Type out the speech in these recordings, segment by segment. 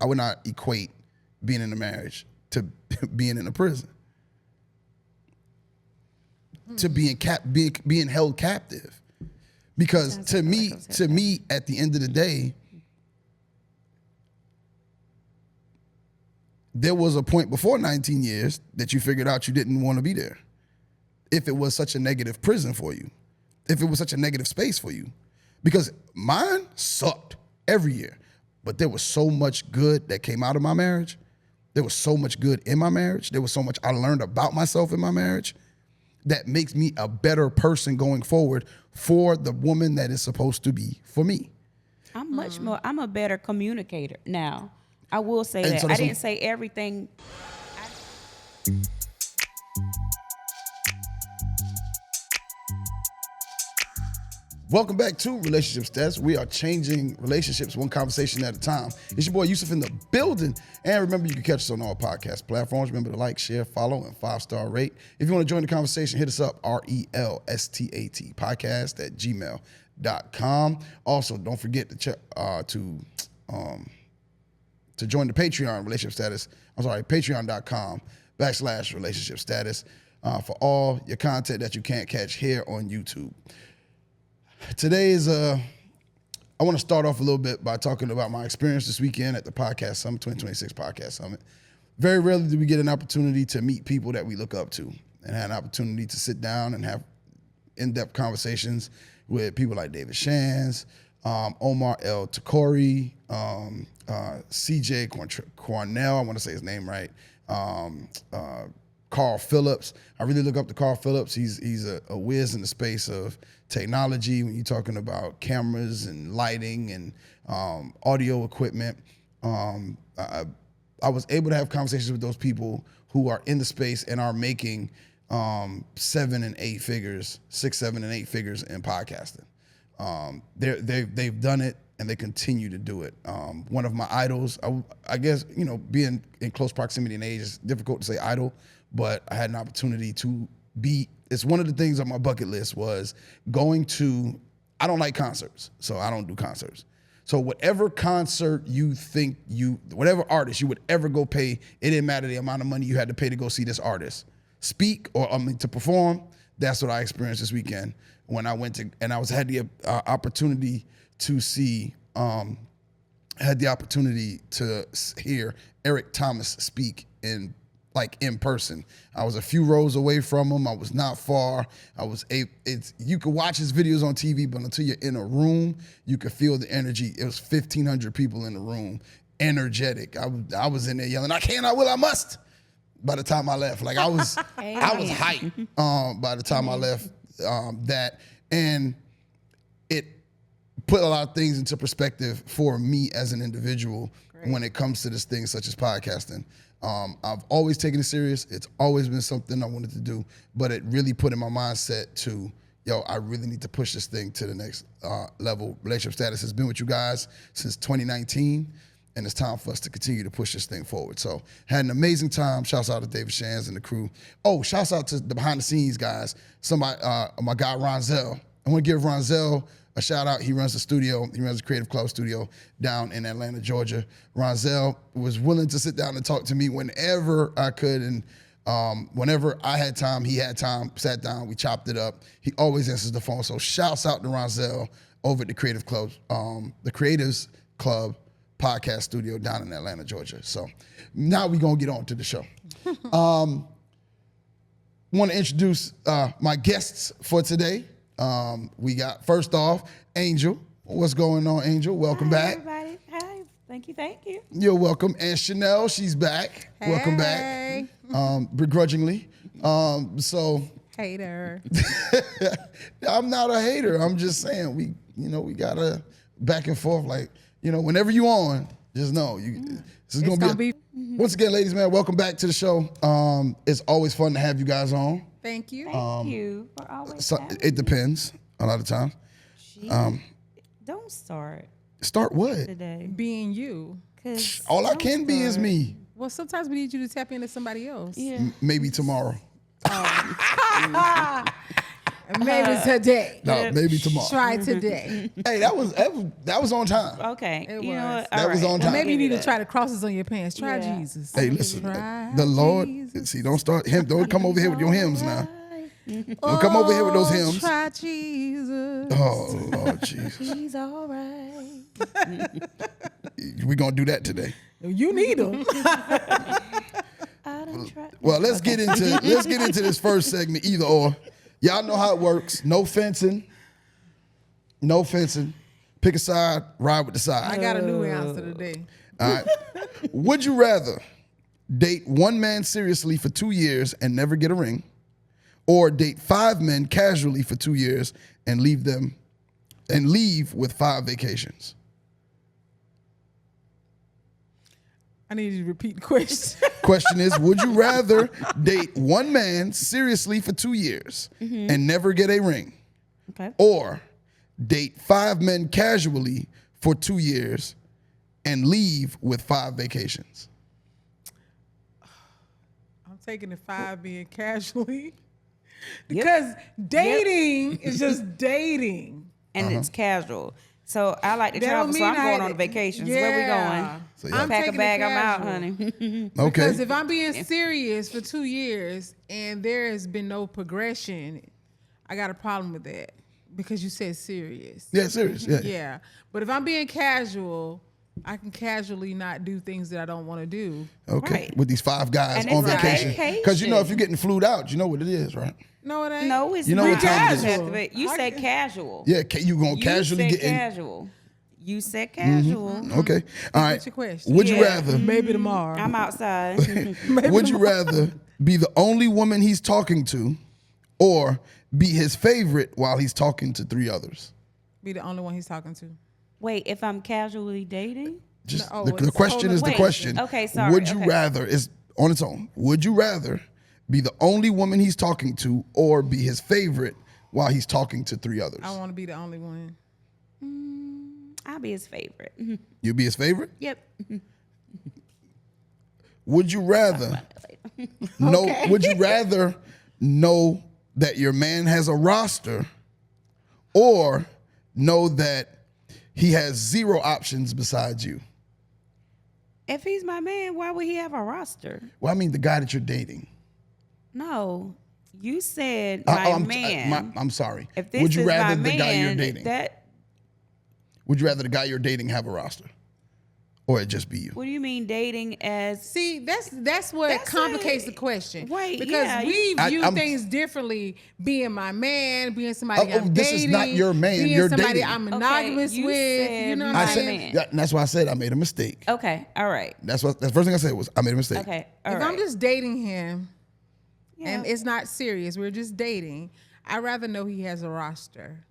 I would not equate being in a marriage to being in a prison, to being held captive. Because to me, at the end of the day, there was a point before 19 years that you figured out you didn't want to be there. If it was such a negative prison for you, if it was such a negative space for you. Because mine sucked every year, but there was so much good that came out of my marriage. There was so much good in my marriage. There was so much I learned about myself in my marriage that makes me a better person going forward for the woman that is supposed to be for me. I'm a better communicator now. I will say that. I didn't say everything. Welcome back to Relationship Stats. We are changing relationships one conversation at a time. It's your boy Yusuf in the building. And remember, you can catch us on all podcast platforms. Remember to like, share, follow, and 5-star rate. If you want to join the conversation, hit us up, RELSTAT podcast at gmail.com. Also, don't forget to check to join the Patreon Relationship Status. Patreon.com/relationship status for all your content that you can't catch here on YouTube. Today is I want to start off a little bit by talking about my experience this weekend at the Podcast Summit, 2026 Podcast Summit. Very rarely do we get an opportunity to meet people that we look up to and have an opportunity to sit down and have in-depth conversations with people like David Shands, Omar El Takori, CJ Cornell, I want to say his name right, Carl Phillips. I really look up to Carl Phillips. He's a whiz in the space of technology when you're talking about cameras and lighting and audio equipment. I was able to have conversations with those people who are in the space and are making 6, 7, and 8 figures in podcasting. They've done it and they continue to do it. One of my idols, I guess, being in close proximity in age, is difficult to say idol, but I had an opportunity to be. It's one of the things on my bucket list was going to. I don't like concerts, so I don't do concerts. So whatever concert whatever artist you would ever go pay, it didn't matter the amount of money you had to pay to go see this artist speak or to perform. That's what I experienced this weekend when I went to, and had the opportunity to see, had the opportunity to hear Eric Thomas speak in person. I was a few rows away from him. I was not far. You could watch his videos on TV, but until you're in a room, you could feel the energy. It was 1,500 people in the room, energetic. I was in there yelling, "I can, I will, I must." By the time I left, I was hyped. By the time I left, and it put a lot of things into perspective for me as an individual when it comes to this thing such as podcasting. I've always taken it serious. It's always been something I wanted to do, but it really put in my mindset to, I really need to push this thing to the next level. Relationship Status has been with you guys since 2019, and it's time for us to continue to push this thing forward. So had an amazing time. Shouts out to David Shands and the crew. Oh, shouts out to the behind the scenes guys. Somebody, my guy Ronzel. I want to give Ronzel a shout out. He runs the studio. He runs the Creative Club studio down in Atlanta, Georgia. Ronzel was willing to sit down and talk to me whenever I could. And whenever I had time, he had time, sat down, we chopped it up. He always answers the phone. So shouts out to Ronzel over at the Creative Club, the Creatives Club podcast studio down in Atlanta, Georgia. So now we're going to get on to the show. Want to introduce my guests for today. We got, first off, Angel. What's going on, Angel? Welcome back. Everybody. Hi. Thank you. You're welcome. And Shanell, she's back. Hey. Welcome back. Begrudgingly. Hater. I'm not a hater. I'm just saying we gotta back and forth. Whenever you on, just know this is gonna be. Once again, ladies and men, welcome back to the show. It's always fun to have you guys on. Thank you. Thank you for always It depends a lot of times. Don't start. Start what? Today. Being you. All I can be is me. Well, sometimes we need you to tap into somebody else. Yeah. Maybe tomorrow. Maybe today. No, maybe tomorrow. Try today. Hey, that was on time. Okay. It You know was. what? That All was right. on Well, time. maybe you Give need you to try the crosses on your pants. Try Yeah. Jesus. Hey, listen, Try the Lord. Jesus. See, don't start him. Don't come over here with your hymns now. Right. Don't come over here with those hymns. Try Jesus. Oh Lord Jesus, He's all right. we're gonna do that today. You need them. I done tried. Well, let's get into this first segment. Either or, y'all know how it works. No fencing. No fencing. Pick a side. Ride with the I side. got a new answer today. All right. Would you rather date one man seriously for 2 years and never get a ring, or date 5 men casually for 2 years and leave with 5 vacations? I need you to repeat the question. Question is, would you rather date one man seriously for 2 years and never get a ring, Okay. or date 5 men casually for 2 years and leave with 5 vacations? I'm taking the 5 being casually. Because dating is just dating. And it's casual. So I like to That travel, don't so I'm mean going I- on a vacation. Yeah. Where we going? So, yeah. I'm Pack a taking bag, it I'm out, casual. honey. Okay. Because if I'm being serious for 2 years and there has been no progression, I got a problem with that. Because you said serious. Yeah, serious. Yeah. Yeah. But if I'm being casual, I can casually not do things that I don't want to do. Okay. Right. With these 5 guys And on it's a vacation. vacation. Because you know, if you're getting flued out, you know what it is, right? No, it ain't. No, it's You know not. what time it is. Casual. You said casual. Yeah, you gonna You casually said get in. casual. You said casual. Okay. All right. What's your question? Would you Yeah. rather? Maybe tomorrow. I'm outside. Would you rather be the only woman he's talking to, or be his favorite while he's talking to 3 others? Be the only one he's talking to. Wait, if I'm casually dating? Just No, the it's question is the Wait, question. okay, sorry, Would you okay. rather is on its own? Would you rather be the only woman he's talking to, or be his favorite while he's talking to 3 others? I want to be the only one. I'll be his favorite. You'd be his favorite. Yep. Would you rather know? Would you rather know that your man has a roster, or know that he has 0 options besides you? If he's my man, why would he have a roster? Well, I mean the guy that you're dating. No, you said my man. I'm sorry. If this Would you is rather my the guy you're man, dating? that Would you rather the guy you're dating have a roster, or it just be you? what do you mean dating as? See, that's what That's complicates it. the question. Right, Because yeah, we I- view I'm- things differently. Being my man, being somebody I'm this dating. is not your man, Being you're somebody dating. I'm Okay, monogamous you with. said You know what I I'm my saying? man. said that's why I said I made a mistake. Okay, all right. That's the first thing I said was I made a mistake. Okay, all If right. I'm just dating him yeah, and it's not serious, we're just dating, I'd rather know he has a roster.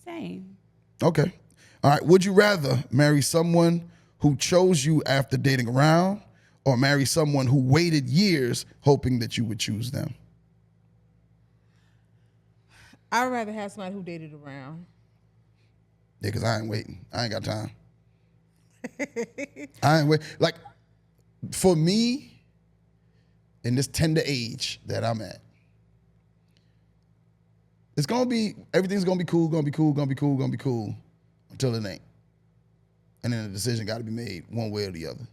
same. Okay. All right. Would you rather marry someone who chose you after dating around, or marry someone who waited years hoping that you would choose them? I'd rather have somebody who dated around. Yeah, because I ain't waiting. I ain't got time. I ain't wait. Like, for me, in this tender age that I'm at, it's gonna be, everything's gonna be cool, gonna be cool, gonna be cool, gonna be cool, until it ain't. And then the decision got to be made one way or the other.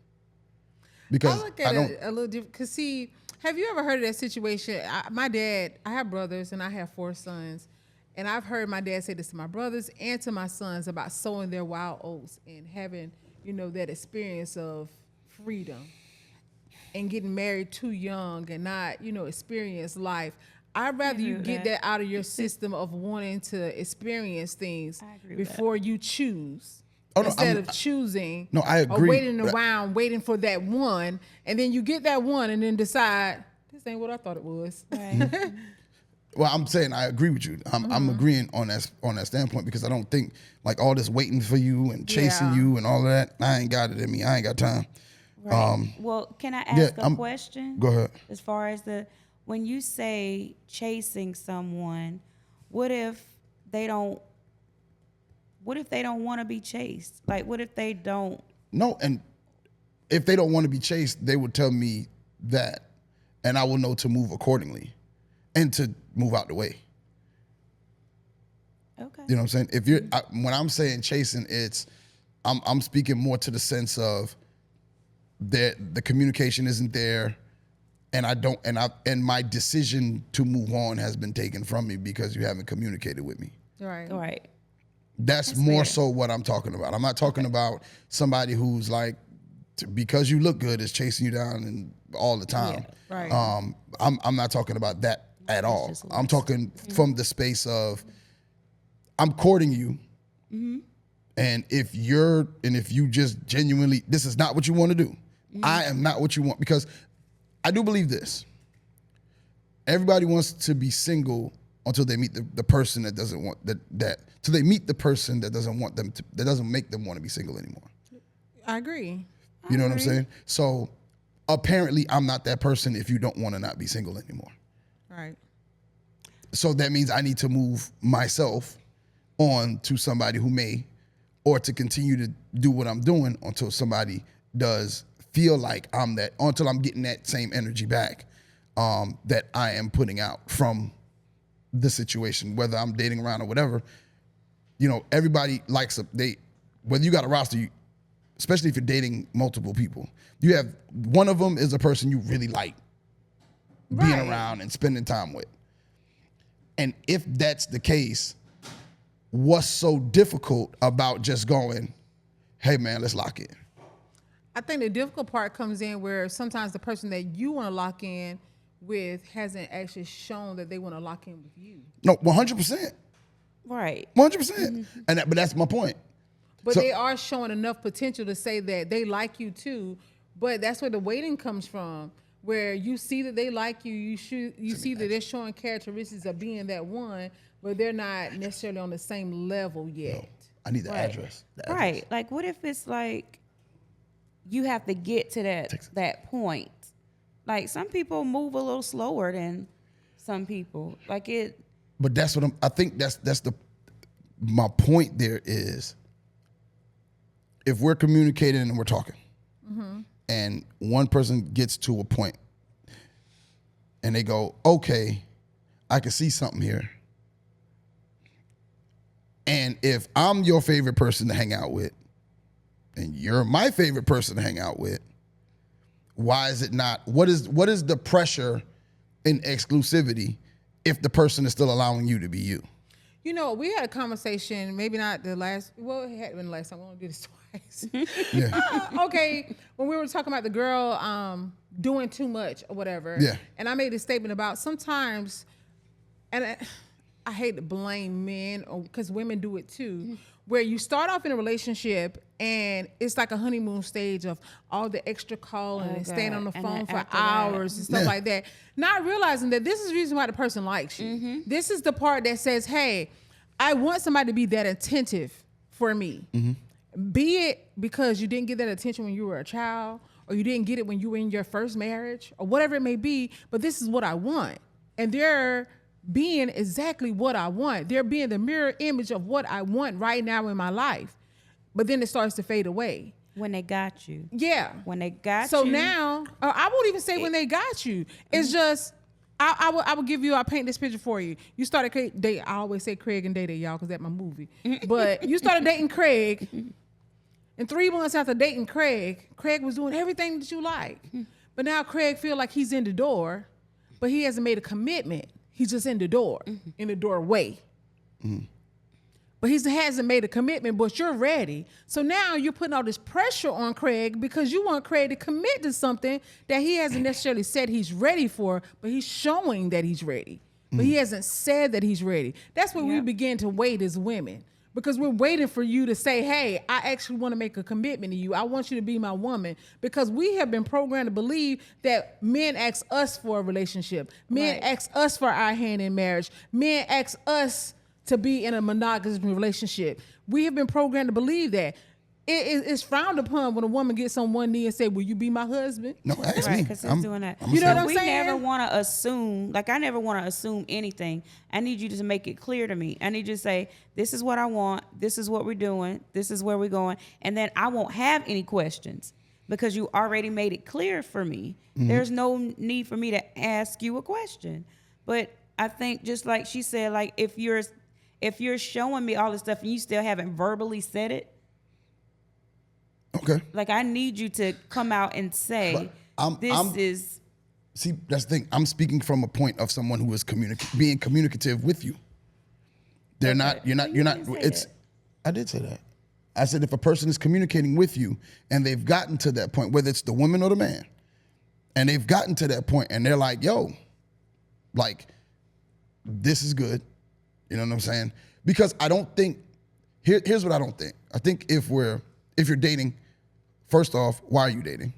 Because I look I at don't. it a little different. Cause see, have you ever heard of that situation? My dad, I have brothers and I have 4 sons, and I've heard my dad say this to my brothers and to my sons about sowing their wild oats and having, that experience of freedom and getting married too young and not, experience life. I'd rather you with get that. that out of your system of wanting to experience things I agree with before you choose. Oh, no, Instead I'm- of choosing No, I or agree, waiting but- around, waiting for that one, and then you get that one and then decide, this ain't what I thought it was. Right. Well, I'm saying I agree with you. I'm agreeing on that standpoint, because I don't think like all this waiting for you and chasing Yeah. you and all of that. I ain't got it in me. I ain't got time. Right. Well, can I yeah, ask a question? Go ahead. As far as when you say chasing someone, what if they don't want to be chased? Like, what if they don't? No, and if they don't want to be chased, they would tell me that, and I will know to move accordingly and to move out the way. Okay. You know what I'm saying? If you're when I'm saying chasing, I'm speaking more to the sense of that the communication isn't there, and my decision to move on has been taken from me because you haven't communicated with me. Right. All right. That's more fair. so what I'm talking about. I'm not talking about somebody who's like, because you look good is chasing you down and all the time. Yeah, right. I'm not talking about that at all. just I'm talking from the space of I'm courting you. And if you just genuinely, this is not what you want to do. I am not what you want, because I do believe this. Everybody wants to be single until they meet the person that doesn't want that till they meet the person that doesn't want them to, that doesn't make them want to be single anymore. I agree. You know what I'm saying? So apparently I'm not that person if you don't want to not be single anymore. Right. So that means I need to move myself on to somebody who may, or to continue to do what I'm doing until somebody does feel like I'm that, until I'm getting that same energy back that I am putting out from the situation, whether I'm dating around or whatever. You know, everybody likes whether you got a roster, especially if you're dating multiple people, you have one of them is a person you really like being Right. around and spending time with. And if that's the case, what's so difficult about just going, hey man, let's lock in? I think the difficult part comes in where sometimes the person that you want to lock in with hasn't actually shown that they want to lock in with you. No, 100%. Right. 100%. But that's my point. But So- they are showing enough potential to say that they like you too. But that's where the waiting comes from, where you see that they like you. You see that they're showing characteristics of being that one, but they're not necessarily on the same level yet. I need the Right. address. Right. Like, what if it's like you have to get to that point? Like, some people move a little slower than some people. Like it. But that's what I think that's my point there is, if we're communicating and we're talking, and one person gets to a point and they go, okay, I can see something here. And if I'm your favorite person to hang out with and you're my favorite person to hang out with, why is it not? What is the pressure in exclusivity if the person is still allowing you to be you? You know, we had a conversation, maybe not the last, well, it had been the last time. I want to do this twice. Yeah. Okay, when we were talking about the girl doing too much or whatever. Yeah. And I made a statement about sometimes, and I hate to blame men, because women do it too, where you start off in a relationship and it's like a honeymoon stage of all the extra calling and staying on the And phone then for after hours and stuff Yeah. like that, not realizing that this is the reason why the person likes you. This is the part that says, hey, I want somebody to be that attentive for me. Be it because you didn't get that attention when you were a child, or you didn't get it when you were in your first marriage, or whatever it may be, but this is what I want. And they're being exactly what I want. They're being the mirror image of what I want right now in my life. But then it starts to fade away. When they got you. Yeah. When they got So you. now, I won't even say when they got you. It's just, I will give you, I'll paint this picture for you. You started date. I always say Craig and Day Day, y'all, because that's my movie. But you started dating Craig, and 3 months after dating Craig was doing everything that you like. But now Craig feel like he's in the door, but he hasn't made a commitment. He's just in the door, in the doorway. But he hasn't made a commitment, but you're ready. So now you're putting all this pressure on Craig because you want Craig to commit to something that he hasn't necessarily said he's ready for, but he's showing that he's ready. But he hasn't said that he's ready. That's where we begin to wait as women, because we're waiting for you to say, hey, I actually want to make a commitment to you. I want you to be my woman, because we have been programmed to believe that men ask us for a relationship. Men ask us for our hand in marriage. Men ask us to be in a monogamous relationship. We have been programmed to believe that. It's frowned upon when a woman gets on one knee and say, will you be my husband? No, ask Right, me. because he's doing that. You know what I'm we saying? never want to assume, like I never want to assume anything. I need you to make it clear to me. I need you to say, this is what I want. This is what we're doing. This is where we're going. And then I won't have any questions because you already made it clear for me. There's no need for me to ask you a question. But I think just like she said, like if If you're showing me all this stuff and you still haven't verbally said it, Okay. like I need you to come out and say, See, that's the thing. I'm speaking from a point of someone who is being communicative with you. They're Okay. not, you're not, You you're not, didn't say it's, that. I did say that. I said if a person is communicating with you and they've gotten to that point, whether it's the woman or the man, and they've gotten to that point and they're like, yo, like, this is good. You know what I'm saying? Because I don't think, here's what I don't think. I think if you're dating, first off, why are you dating?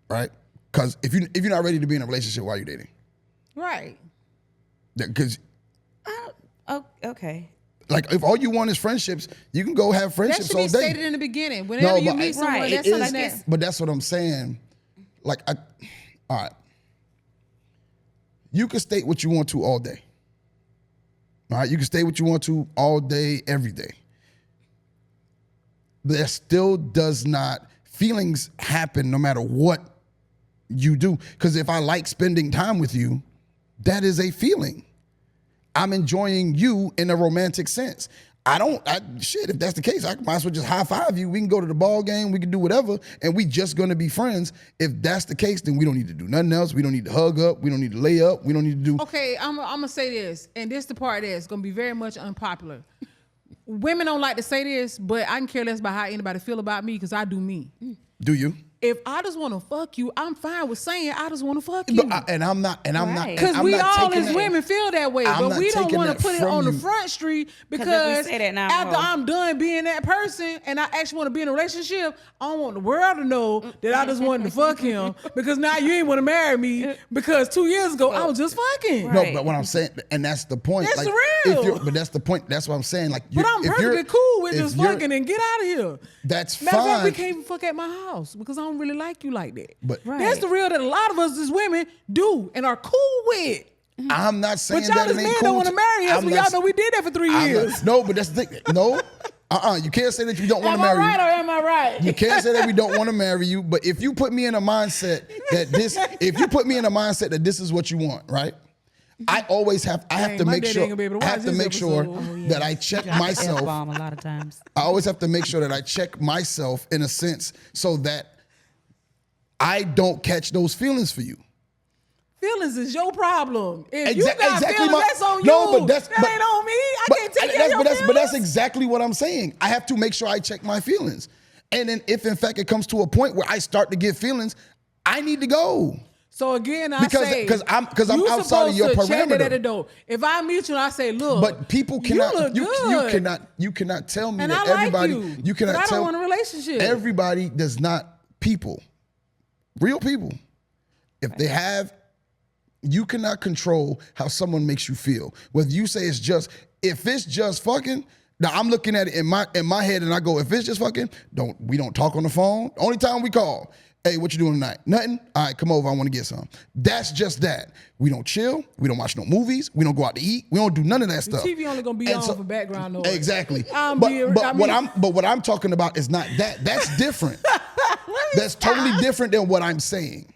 Right? Because if you're not ready to be in a relationship, why are you dating? Right. Because oh, okay. like if all you want is friendships, you can go have That friendships should all be day. stated in the beginning. Whenever you meet someone, right. that's It something is, that. but that's what I'm saying. Like, all right. You can state what you want to all day. All right, you can state what you want to all day, every day. But that still does not, feelings happen no matter what you do. Because if I like spending time with you, that is a feeling. I'm enjoying you in a romantic sense. If that's the case, I might as well just high five you. We can go to the ball game, we can do whatever, and we just gonna be friends. If that's the case, then we don't need to do nothing else. We don't need to hug up, we don't need to lay up, we don't need to do. Okay, I'm gonna say this, and this the part that's gonna be very much unpopular. Women don't like to say this, but I can care less about how anybody feel about me because I do me. Do you? If I just want to fuck you, I'm fine with saying I just want to fuck you. But I'm not. Right. Because we all as women feel that way, I'm but not we don't taking want to that put it from on the you. front street if because we say that now, after ho. I'm done being that person and I actually want to be in a relationship, I don't want the world to know that I just wanted to fuck him because now you ain't want to marry me because 2 years ago I was just fucking. Right. No, but what I'm saying, and that's the point. That's like, real. But that's the point. That's what I'm saying. Like, But I'm perfectly cool with just fucking and get out of here. That's Matter of fact, we fine. can't even fuck at my house because I don't really like you like that. But Right. That's the real that a lot of us as women do and are cool with. I'm not saying But y'all that as it men ain't don't cool. want to marry us I'm when not- y'all know we did that for 3 I'm years. not- no, but that's the thing. No, you can't say that you don't want Am to I marry. right or am I right? You can't say that we don't want to marry you. But if you put me in a mindset that this is what you want, right? I have Dang, to my make daddy sure. ain't gonna be able to I watch have to this make sure episode. that I check myself. F-bomb a lot of times. I always have to make sure that I check myself in a sense so that I don't catch those feelings for you. Feelings is your problem. If you Exact- got exactly feelings, my- that's on No, you. but that's- that but- ain't on me. I can't take care of your but that's feelings. exactly what I'm saying. I have to make sure I check my feelings. And then if in fact it comes to a point where I start to get feelings, I need to go. So again, I Because- say because I'm you outside of your supposed to check it parameter. at the door. If I meet you and I say, look, But people cannot you look good. you cannot tell me and that I like everybody you cannot but I tell don't want a relationship. everybody does not people. Real people. If they have, you cannot control how someone makes you feel. Whether you say if it's just fucking, now I'm looking at it in my head and I go, if it's just fucking, we don't talk on the phone. Only time we call, hey, what you doing tonight? Nothing? All right, come over, I want to get some. That's just that. We don't chill, we don't watch no movies, we don't go out to eat, we don't do none of that stuff. TV only gonna be And on so- for background noise. Exactly. But What I'm talking about is not that. That's different. That's totally different than what I'm saying.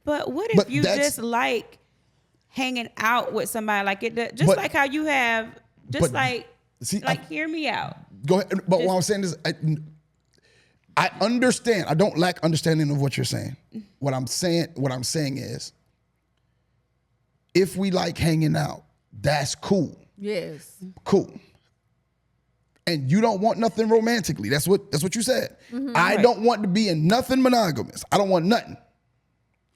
But what if But you that's- just like hanging out with somebody like just But- like how you have, but- see, hear me out. Go ahead. But what I'm saying is, I understand. I don't lack understanding of what you're saying. What I'm saying is, if we like hanging out, that's cool. Yes. Cool. And you don't want nothing romantically. That's what you said. I Right. don't want to be in nothing monogamous. I don't want nothing.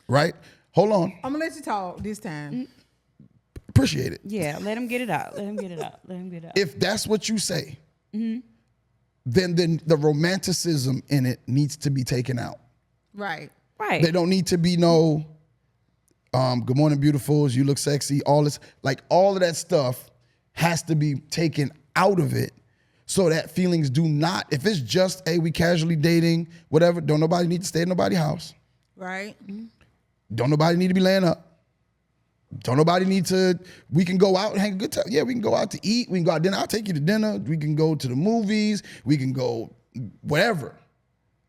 Right? Hold on. I'm gonna let you talk this time. Appreciate it. Yeah, let him get it out. Let him get it out. Let him get it out. If that's what you say, then the romanticism in it needs to be taken out. Right. Right. There don't need to be no good morning, beautifuls, you look sexy, all this, like all of that stuff has to be taken out of it so that feelings do not, if it's just, hey, we casually dating, whatever, don't nobody need to stay in nobody's house. Right. Don't nobody need to be laying up. Don't nobody need to, we can go out and have a good time. Yeah, we can go out to eat. We can go out to dinner. I'll take you to dinner. We can go to the movies. We can go whatever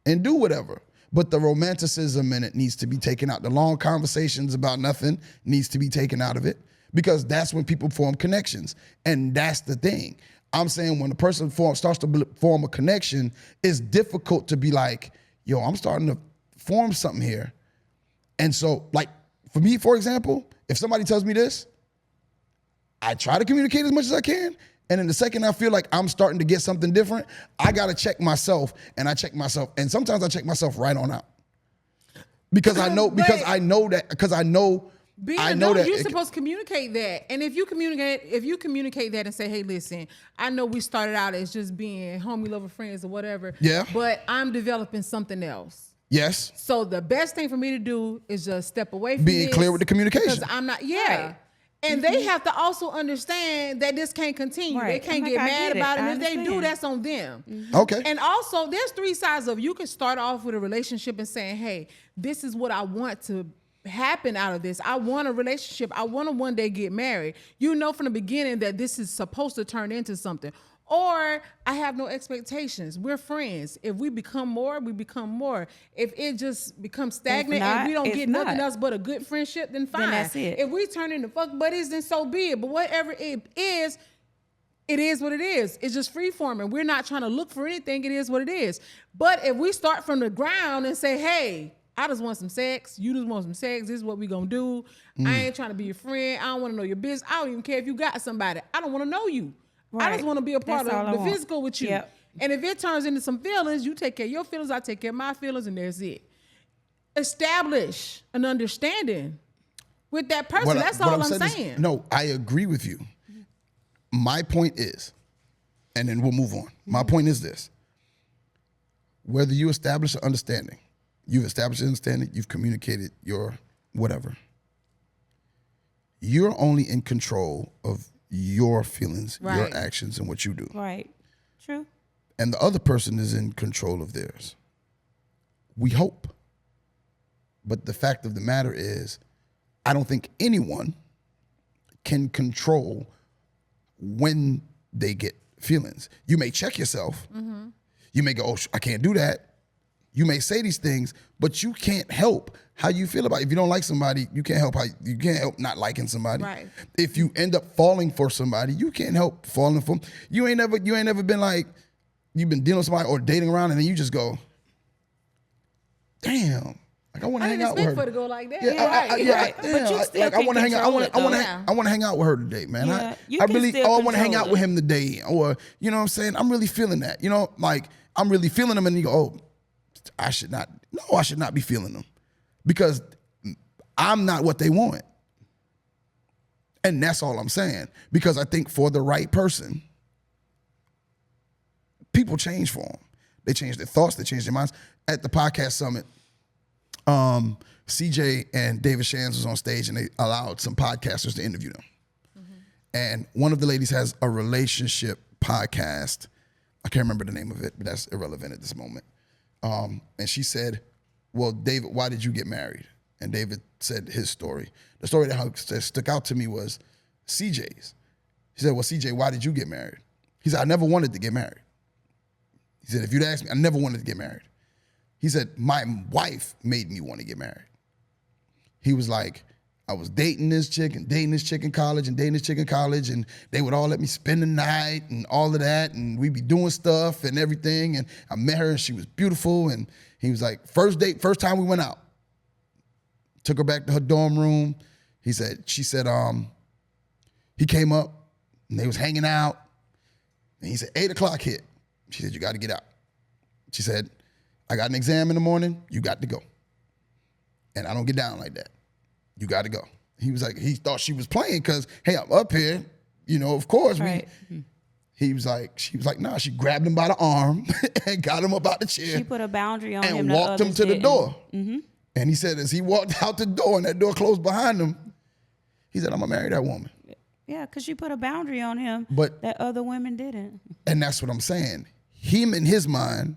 and do whatever. But the romanticism in it needs to be taken out. The long conversations about nothing needs to be taken out of it because that's when people form connections. And that's the thing. I'm saying when a person starts to form a connection, it's difficult to be like, yo, I'm starting to form something here. And so, like, for me, for example, if somebody tells me this, I try to communicate as much as I can. And in the second I feel like I'm starting to get something different, I got to check myself. And I check myself. And sometimes I check myself right on out. Because I know that you're supposed to communicate that. And if you communicate that and say, hey, listen, I know we started out as just being homie, lover, friends or whatever. Yeah. But I'm developing something else. Yes. So the best thing for me to do is just step away from being clear with the communication. Because I'm not, Right. And they have to also understand that this can't continue. Right. They can't get mad about it. And if they do, that's on them. Okay. And also, there's 3 sides of you can start off with a relationship and saying, hey, this is what I want to happen out of this. I want a relationship. I want to one day get married. You know from the beginning that this is supposed to turn into something. Or I have no expectations. We're friends. If we become more, we become more. If it just becomes stagnant and we don't get nothing else but a good friendship, then fine. Then that's it. If we turn into fuck buddies, then so be it. But whatever it is what it is. It's just free forming. We're not trying to look for anything. It is what it is. But if we start from the ground and say, hey, I just want some sex. You just want some sex. This is what we gonna do. I ain't trying to be your friend. I don't want to know your business. I don't even care if you got somebody. I don't want to know you. Right. I just want to be a part of the physical with you. Yep. And if it turns into some feelings, you take care of your feelings, I take care of my feelings, and there's it. Establish an understanding with that person. That's all I'm saying. No, I agree with you. My point is, and then we'll move on. My point is this. Whether you establish an understanding, you've established an understanding, you've communicated your whatever, you're only in control of your feelings, your actions, and what you do. Right. True. And the other person is in control of theirs. We hope. But the fact of the matter is, I don't think anyone can control when they get feelings. You may check yourself. Mm-hmm. You may go, oh, I can't do that. You may say these things, but you can't help how you feel about it. If you don't like somebody, you can't help not liking somebody. Right. If you end up falling for somebody, you can't help falling for them. You ain't never been like, you've been dealing with somebody or dating around and then you just go, damn, like I want to hang out with her. For it to go like that. Right. But you still like I want to hang out. I want to hang out with her today, man. I really, I want to hang out with him today, or you know what I'm saying. I'm really feeling that. You know, like I'm really feeling him, and you go, oh, I should not be feeling them because I'm not what they want. And that's all I'm saying. Because I think for the right person, people change for them. They change their thoughts, they change their minds. At the podcast summit, CJ and David Shands was on stage and they allowed some podcasters to interview them. Mm-hmm. And one of the ladies has a relationship podcast. I can't remember the name of it, but that's irrelevant at this moment. And she said, well, David, why did you get married? And David said his story. The story that stuck out to me was CJ's. He said, well, CJ, why did you get married? He said, I never wanted to get married. He said, if you'd asked me, I never wanted to get married. He said, my wife made me want to get married. He was like, I was dating this chick in college and they would all let me spend the night and all of that, and we'd be doing stuff and everything, and I met her and she was beautiful, and he was like, first time we went out, took her back to her dorm room. She said, he came up and they was hanging out, and he said, 8:00 hit. She said, you got to get out. She said, I got an exam in the morning, you got to go. And I don't get down like that. You got to go. He was like, he thought she was playing because, hey, I'm up here. You know, of course. Right. She was like, nah. She grabbed him by the arm and got him up out the chair. She put a boundary on him. And walked him to the door. Mm-hmm. And he said, as he walked out the door and that door closed behind him, he said, I'm going to marry that woman. Yeah, because she put a boundary on him that other women didn't. And that's what I'm saying. Him in his mind,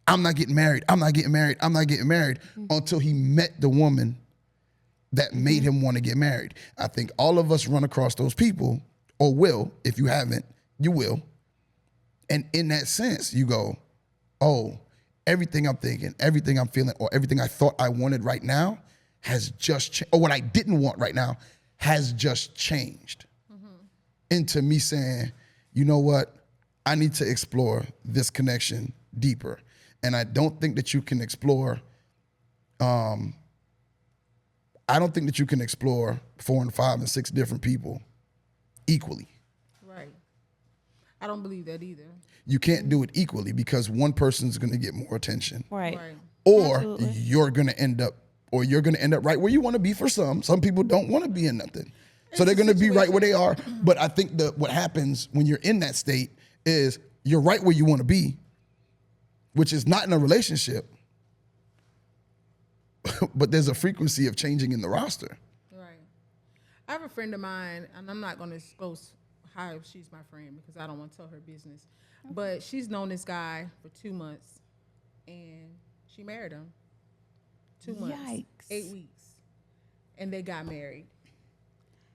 I'm not getting married until he met the woman that made him want to get married. I think all of us run across those people, or will. If you haven't, you will. And in that sense, you go, oh, everything I'm thinking, everything I'm feeling, or everything I thought I wanted right now has just changed. Or what I didn't want right now has just changed into me saying, you know what, I need to explore this connection deeper. And I don't think that you can explore, I don't think that you can explore 4 and 5 and 6 different people equally. Right. I don't believe that either. You can't do it equally because one person's going to get more attention. Right. Or Absolutely. you're going to end up right where you want to be for some. Some people don't want to be in nothing. So they're going to be right where they are. But I think that what happens when you're in that state is you're right where you want to be, which is not in a relationship, but there's a frequency of changing in the roster. Right. I have a friend of mine, and I'm not going to disclose how she's my friend because I don't want to tell her business. But she's known this guy for 2 months, and she married him. 2 months, Yikes. 8 weeks, and they got married.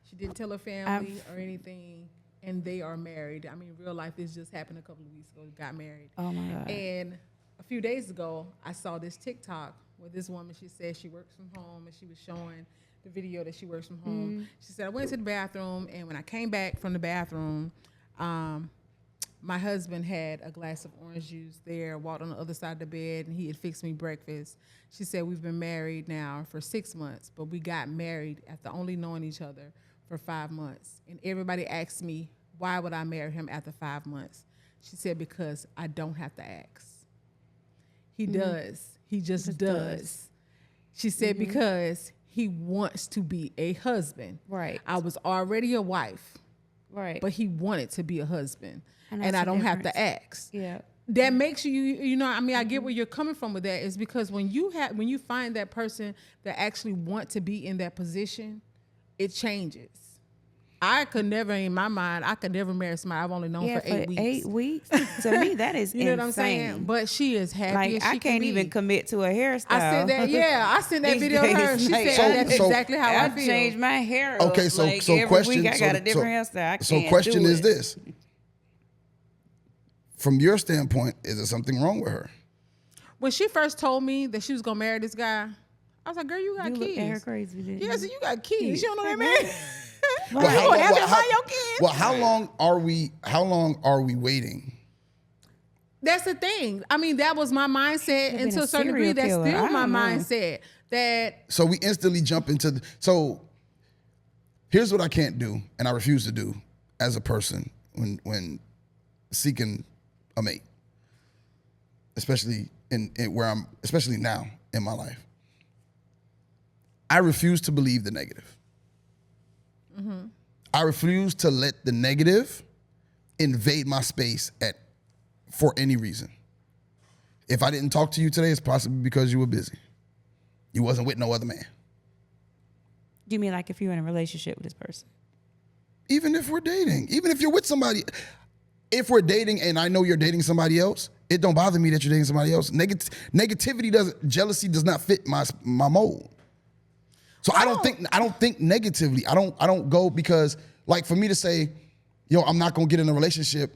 She didn't tell her family or anything, and they are married. I mean, real life, this just happened a couple of weeks ago. They got married. Oh my God. And a few days ago, I saw this TikTok where this woman, she said she works from home, and she was showing the video that she works from home. She said, I went to the bathroom, and when I came back from the bathroom, my husband had a glass of orange juice there, walked on the other side of the bed, and he had fixed me breakfast. She said, we've been married now for 6 months, but we got married after only knowing each other for 5 months. And everybody asked me, why would I marry him after 5 months? She said, because I don't have to ask. He does. He just does. She said, because he wants to be a husband. Right. I was already a wife, Right. but he wanted to be a husband. And And that's I the don't have to difference. ask. Yeah. That makes you know, I mean, I get where you're coming from with that, is because when you find that person that actually want to be in that position, it changes. I could never, in my mind, I could never marry somebody I've only known for 8 weeks. 8 weeks. To me, that is You know insane. what I'm saying? But she is happy Like as she I can't can even be. commit to a hairstyle. I said that, yeah. I sent that These video to her. days, She like, said that's So- exactly how I I've feel. changed my hair. Okay, up. so Like, so every question. week I got a different hairstyle. I so can't question do is it. this: from your standpoint, is there something wrong with her? When she first told me that she was gonna marry this guy, I was like, "Girl, you got You kids." looked at her crazy. Didn't Yeah, you? so you got kids. You don't know that man. Well, You gonna have to well, find your kids. well, how long are we waiting? That's the thing. I mean, that was my mindset, Could've and been to a a certain degree, serial that's killer. still I my don't know. mindset. That So we instantly jump into so here's what I can't do and I refuse to do as a person when seeking a mate, especially in where I'm, especially now in my life. I refuse to believe the negative. I refuse to let the negative invade my space for any reason. If I didn't talk to you today, it's possibly because you were busy. You wasn't with no other man. Do you mean like if you're in a relationship with this person? Even if we're dating, even if you're with somebody, if we're dating and I know you're dating somebody else, it don't bother me that you're dating somebody else. Jealousy does not fit my mold. So I don't think negatively. I don't go because, like, for me to say, yo, I'm not gonna get in a relationship.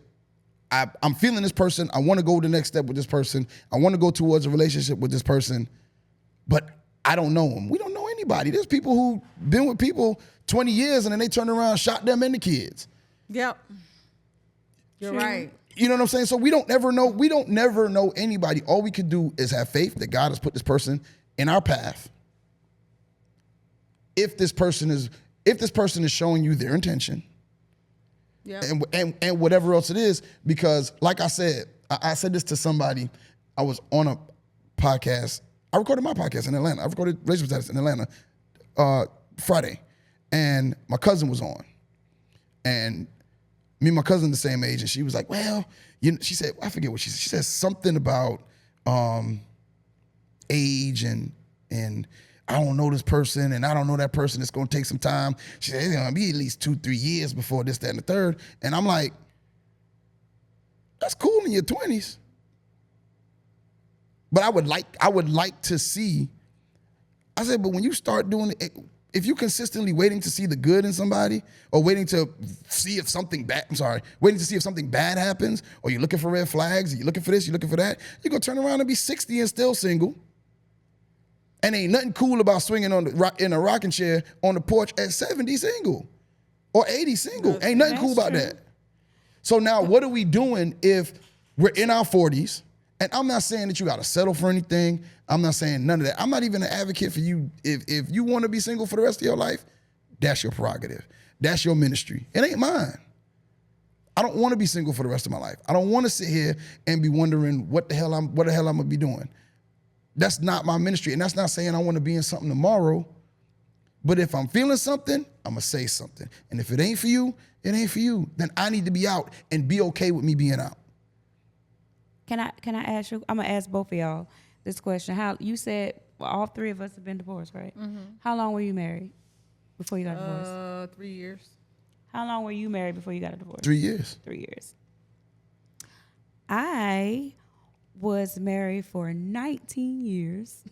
I'm feeling this person. I want to go the next step with this person. I want to go towards a relationship with this person, but I don't know them. We don't know anybody. There's people who been with people 20 years and then they turn around and shot them and the kids. Yep. You're True. right. You know what I'm saying? So we don't never know. We don't never know anybody. All we could do is have faith that God has put this person in our path. If this person is showing you their intention, Yep. and whatever else it is, because like I said, I said this to somebody. I was on a podcast. I recorded my podcast in Atlanta. I recorded Relationship Status in Atlanta Friday, and my cousin was on, and me and my cousin the same age, and she was like, well, she said, I forget what she said. She said something about age and I don't know this person and I don't know that person. It's going to take some time. She said, it's going to be at least 2-3 years before this, that, and the third. And I'm like, that's cool in your 20s. But I would like to see, I said, but when you start doing it, if you consistently waiting to see the good in somebody or waiting to see if something bad, waiting to see if something bad happens, or you're looking for red flags, or you're looking for this, you're looking for that, you're going to turn around and be 60 and still single. And ain't nothing cool about swinging in a rocking chair on the porch at 70 single or 80 single. Ain't nothing cool about that. So now what are we doing if we're in our 40s? And I'm not saying that you got to settle for anything. I'm not saying none of that. I'm not even an advocate for you. If you want to be single for the rest of your life, that's your prerogative. That's your ministry. It ain't mine. I don't want to be single for the rest of my life. I don't want to sit here and be wondering what the hell I'm gonna be doing. That's not my ministry. And that's not saying I want to be in something tomorrow. But if I'm feeling something, I'm gonna say something. And if it ain't for you, it ain't for you. Then I need to be out and be okay with me being out. Can I ask you? I'm gonna ask both of y'all this question. How you said all three of us have been divorced, right? Mm-hmm. How long were you married before you got divorced? 3 years. How long were you married before you got a divorce? 3 years. 3 years. I was married for 19 years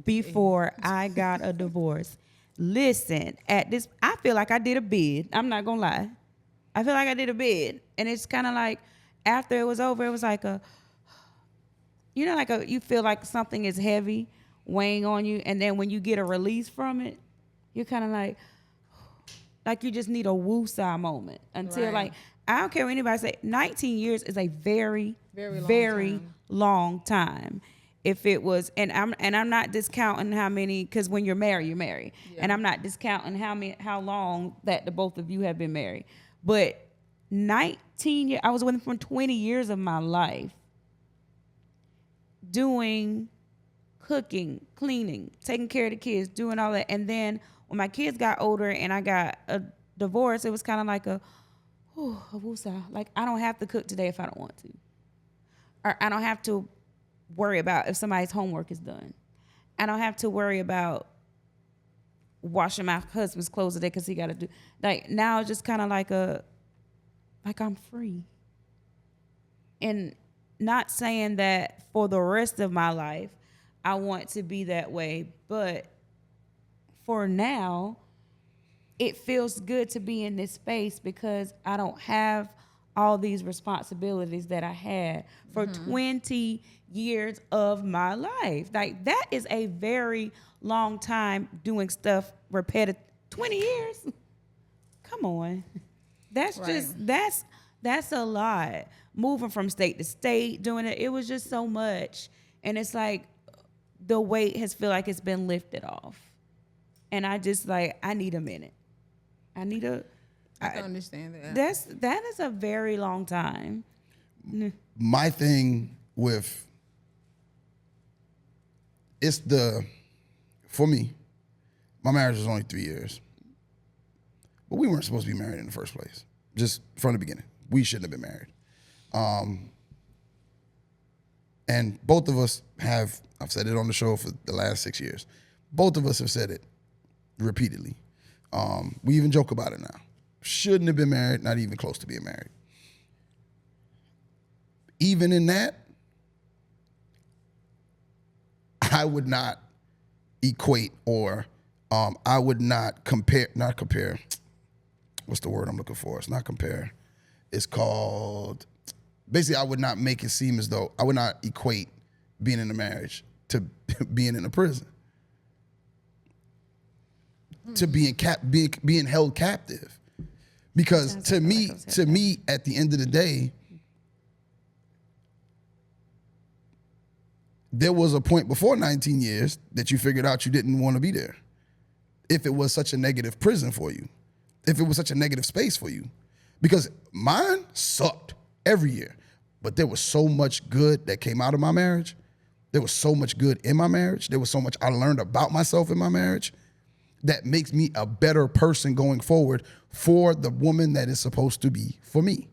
before I got a divorce. Listen, at this, I feel like I did a bid. I'm not gonna lie. I feel like I did a bid, and it's kind of like after it was over, it was like you feel like something is heavy weighing on you, and then when you get a release from it, you're kind of like you just need a woosah moment until like, I don't care what anybody say, 19 years is a very, very long time. If it was, and I'm not discounting how many, because when you're married, you're married. Yeah. And I'm not discounting how long that the both of you have been married. But 19 years, I was with him for 20 years of my life doing cooking, cleaning, taking care of the kids, doing all that. And then when my kids got older and I got a divorce, it was kind of like a woosah. Like, I don't have to cook today if I don't want to. Or I don't have to worry about if somebody's homework is done. I don't have to worry about washing my husband's clothes today because he got to do. Like, now it's just kind of like I'm free. And not saying that for the rest of my life I want to be that way, but for now, it feels good to be in this space because I don't have all these responsibilities that I had for 20 years of my life. Like, that is a very long time doing stuff repetitive. 20 years? Come on. That's just, that's a lot. Moving from state to state, doing it, it was just so much. And it's like the weight has feel like it's been lifted off. And I just I need a minute. I can understand that. That is a very long time. My thing with for me, my marriage was only 3 years. But we weren't supposed to be married in the first place. Just from the beginning. We shouldn't have been married. And both of us I've said it on the show for the last 6 years. Both of us have said it repeatedly. We even joke about it now. Shouldn't have been married, not even close to being married. Even in that, I would not equate or I would not compare, what's the word I'm looking for? It's not compare. It's called, basically I would not make it seem as though, I would not equate being in a marriage to being in a prison. To being held captive. Because to me, at the end of the day, there was a point before 19 years that you figured out you didn't want to be there. If it was such a negative prison for you. If it was such a negative space for you. Because mine sucked every year. But there was so much good that came out of my marriage. There was so much good in my marriage. There was so much I learned about myself in my marriage that makes me a better person going forward for the woman that is supposed to be for me.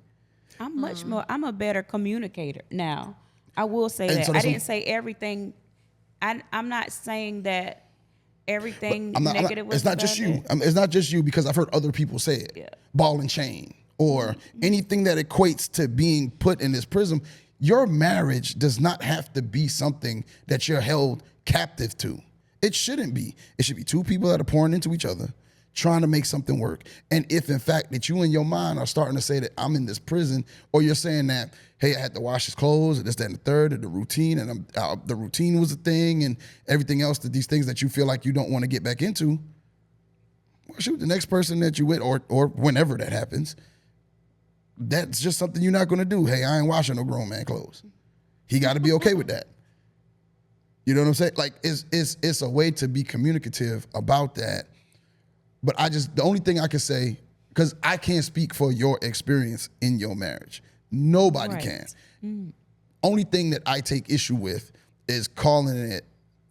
I'm a better communicator now. I will say that. So I didn't say everything. I'm not saying that everything negative was it's not just you. It's not just you because I've heard other people say it. Yeah. Ball and chain or anything that equates to being put in this prison. Your marriage does not have to be something that you're held captive to. It shouldn't be. It should be two people that are pouring into each other, trying to make something work. And if in fact that you in your mind are starting to say that I'm in this prison, or you're saying that, hey, I had to wash his clothes, or this, that, and the third, or the routine, and the routine was a thing, and everything else, that these things that you feel like you don't want to get back into, well, shoot, the next person that you with, or whenever that happens, that's just something you're not going to do. Hey, I ain't washing no grown man clothes. He got to be okay with that. You know what I'm saying? Like, it's a way to be communicative about that. But the only thing I can say, because I can't speak for your experience in your marriage. Nobody can. Only thing that I take issue with is calling it,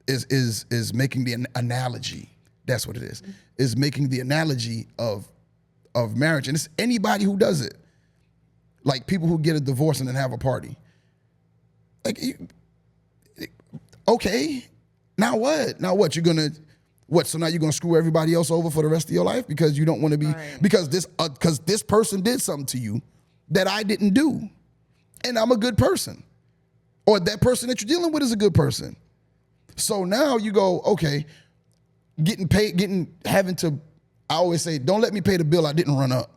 is making the analogy. That's what it is. Is making the analogy of marriage. And it's anybody who does it. Like people who get a divorce and then have a party. Like, okay, now what? Now what? You're gonna what? So now you're gonna screw everybody else over for the rest of your life because you don't want to be because this person did something to you that I didn't do, and I'm a good person, or that person that you're dealing with is a good person. So now you go, okay, having to. I always say, don't let me pay the bill I didn't run up.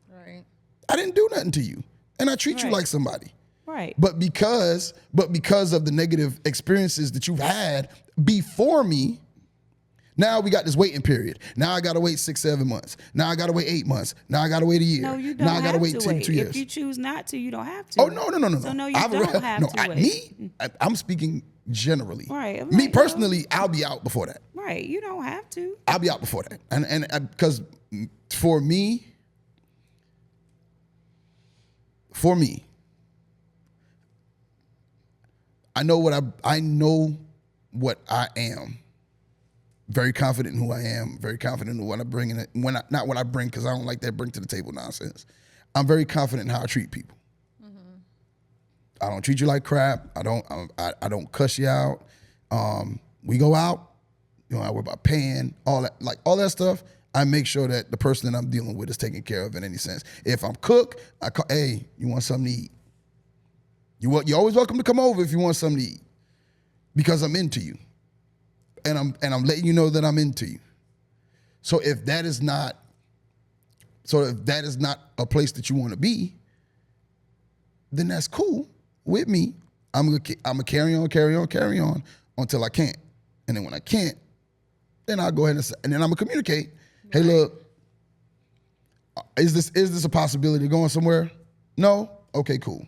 Right. I didn't do nothing to you, and I treat you like somebody. Right. But because of the negative experiences that you've had before me, now we got this waiting period. Now I got to wait 6-7 months. Now I got to wait 8 months. Now I got to wait a year. No, you don't. Now I got to wait 2 years. If you choose not to, you don't have to. Oh no. So no, you don't have to wait. I'm speaking generally. Right. Me personally, I'll be out before that. Right. You don't have to. I'll be out before that, and because for me. I know what I am. Very confident in who I am. Very confident in what I bring. Not what I bring, because I don't like that bring to the table nonsense. I'm very confident in how I treat people. Mm-hmm. I don't treat you like crap. I don't cuss you out. We go out. I worry about paying all that stuff. I make sure that the person that I'm dealing with is taken care of in any sense. If I'm cook, I call, hey, you want something to eat? You're always welcome to come over if you want something to eat, because I'm into you, and I'm letting you know that I'm into you. So if that is not a place that you want to be, then that's cool with me. I'm gonna carry on until I can't, and then when I can't, then I'll go ahead and then I'm gonna communicate. Hey, look, is this a possibility of going somewhere? No? Okay, cool.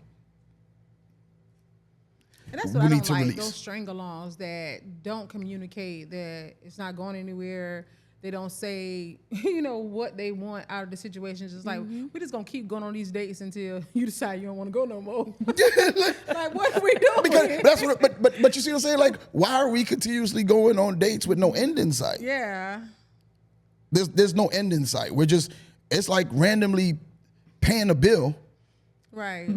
And that's what I don't like, those string-alongs that don't communicate, that it's not going anywhere. They don't say, what they want out of the situation. Just like, we're just going to keep going on these dates until you decide you don't want to go no more. Like, what are we doing? Because that's what, but you see what I'm saying? Like, why are we continuously going on dates with no end in sight? Yeah. There's no end in sight. It's like randomly paying a bill. Right.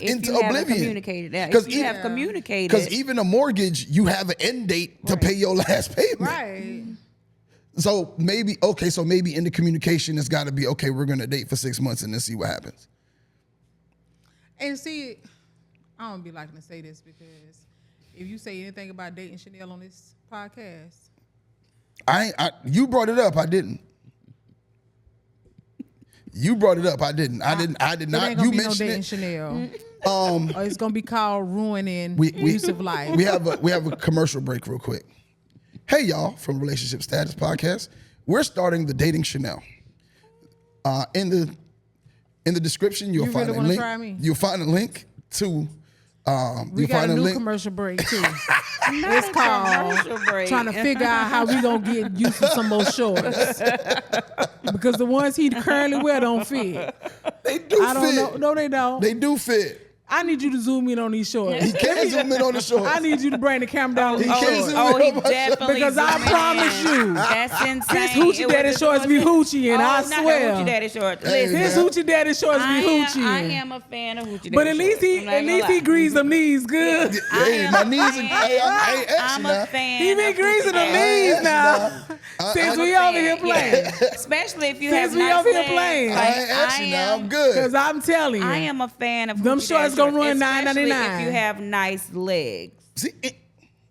into oblivion. Haven't communicated that. If you have communicated. Because even a mortgage, you have an end date to pay your last payment. Right. So maybe in the communication, it's got to be, okay, we're going to date for 6 months and then see what happens. And see, I don't be liking to say this, because if you say anything about dating Shanell on this podcast. You brought it up. I didn't. You brought it up. I didn't. I did not. You mentioned it. Shanell. Or it's gonna be called ruining Yusuf life. We have a commercial break real quick. Hey y'all, from Relationship Status Podcast, we're starting the Dating Shanell. In the description, you'll find a link. Try me? You'll find a link to. We got a new commercial break too. It's called trying to figure out how we gonna get Yusuf some more shorts, because the ones he currently wear don't fit. They do fit. I don't know. No, they don't. They do fit. I need you to zoom in on these shorts. He can't zoom in on the shorts. I need you to bring the camera down on these shorts. He definitely. Because I promise you, that's insane. His hoochie daddy shorts be hoochie, and I swear. Hoochie daddy shorts. His hoochie daddy shorts be hoochie. I am a fan of hoochie daddy. But at least he greased them knees good. Hey, my knees. I'm a fan. He been greasing them knees now. Since we over here playing, especially if you have nice legs. Since we over here playing, I ain't asking now. I'm good. Because I'm telling you, I am a fan of them shorts gonna run $9.99 if you have nice legs. See,